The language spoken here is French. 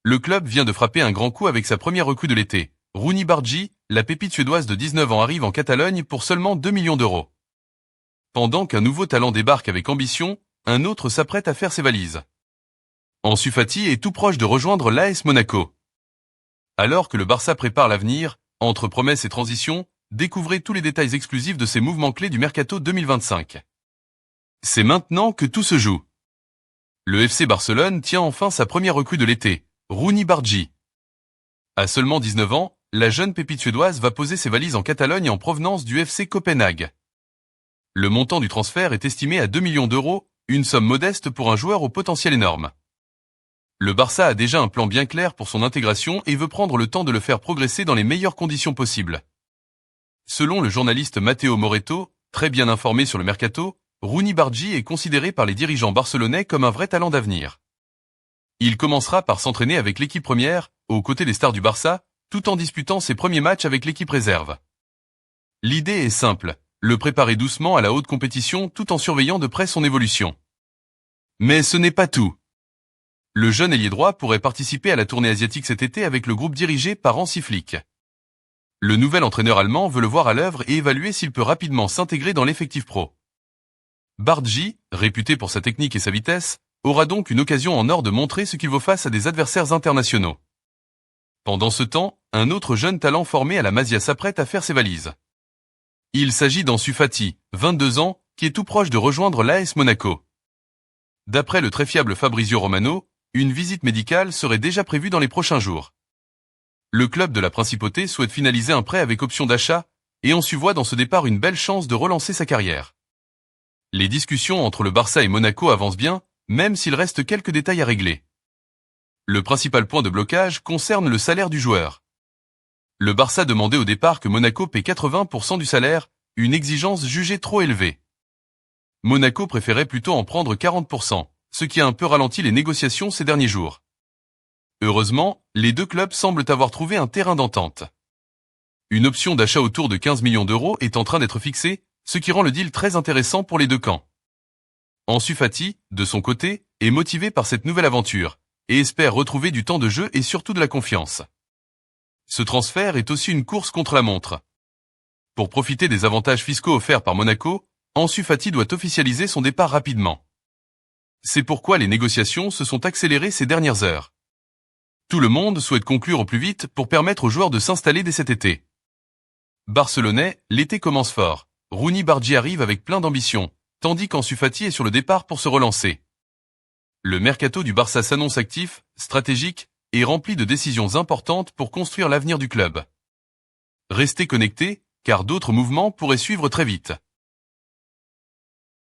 Le club vient de frapper un grand coup avec sa première recrue de l'été. Rooney Bargi, la pépite suédoise de 19 ans arrive en Catalogne pour seulement 2 millions d'euros. Pendant qu'un nouveau talent débarque avec ambition, un autre s'apprête à faire ses valises. Ansu Fati est tout proche de rejoindre l'AS Monaco. Alors que le Barça prépare l'avenir, entre promesses et transitions, découvrez tous les détails exclusifs de ces mouvements clés du Mercato 2025. C'est maintenant que tout se joue. Le FC Barcelone tient enfin sa première recrue de l'été, Rooney Bargi. À seulement 19 ans, la jeune pépite suédoise va poser ses valises en Catalogne en provenance du FC Copenhague. Le montant du transfert est estimé à 2 millions d'euros, une somme modeste pour un joueur au potentiel énorme. Le Barça a déjà un plan bien clair pour son intégration et veut prendre le temps de le faire progresser dans les meilleures conditions possibles. Selon le journaliste Matteo Moretto, très bien informé sur le mercato, Rooney Bargi est considéré par les dirigeants barcelonais comme un vrai talent d'avenir. Il commencera par s'entraîner avec l'équipe première, aux côtés des stars du Barça, tout en disputant ses premiers matchs avec l'équipe réserve. L'idée est simple, le préparer doucement à la haute compétition tout en surveillant de près son évolution. Mais ce n'est pas tout. Le jeune ailier droit pourrait participer à la tournée asiatique cet été avec le groupe dirigé par Hansi Flick. Le nouvel entraîneur allemand veut le voir à l'œuvre et évaluer s'il peut rapidement s'intégrer dans l'effectif pro. Bargi, réputé pour sa technique et sa vitesse, aura donc une occasion en or de montrer ce qu'il vaut face à des adversaires internationaux. Pendant ce temps, un autre jeune talent formé à la Masia s'apprête à faire ses valises. Il s'agit d'Ansu Fati, 22 ans, qui est tout proche de rejoindre l'AS Monaco. D'après le très fiable Fabrizio Romano, une visite médicale serait déjà prévue dans les prochains jours. Le club de la Principauté souhaite finaliser un prêt avec option d'achat, et Ansu voit dans ce départ une belle chance de relancer sa carrière. Les discussions entre le Barça et Monaco avancent bien, même s'il reste quelques détails à régler. Le principal point de blocage concerne le salaire du joueur. Le Barça demandait au départ que Monaco paie 80% du salaire, une exigence jugée trop élevée. Monaco préférait plutôt en prendre 40%, ce qui a un peu ralenti les négociations ces derniers jours. Heureusement, les deux clubs semblent avoir trouvé un terrain d'entente. Une option d'achat autour de 15 millions d'euros est en train d'être fixée, ce qui rend le deal très intéressant pour les deux camps. Ansu Fati, de son côté, est motivé par cette nouvelle aventure, et espère retrouver du temps de jeu et surtout de la confiance. Ce transfert est aussi une course contre la montre. Pour profiter des avantages fiscaux offerts par Monaco, Ansu Fati doit officialiser son départ rapidement. C'est pourquoi les négociations se sont accélérées ces dernières heures. Tout le monde souhaite conclure au plus vite pour permettre aux joueurs de s'installer dès cet été. Barcelonais, l'été commence fort. Rooney Bargi arrive avec plein d'ambition, tandis qu'Ansu Fati est sur le départ pour se relancer. Le mercato du Barça s'annonce actif, stratégique et rempli de décisions importantes pour construire l'avenir du club. Restez connectés, car d'autres mouvements pourraient suivre très vite.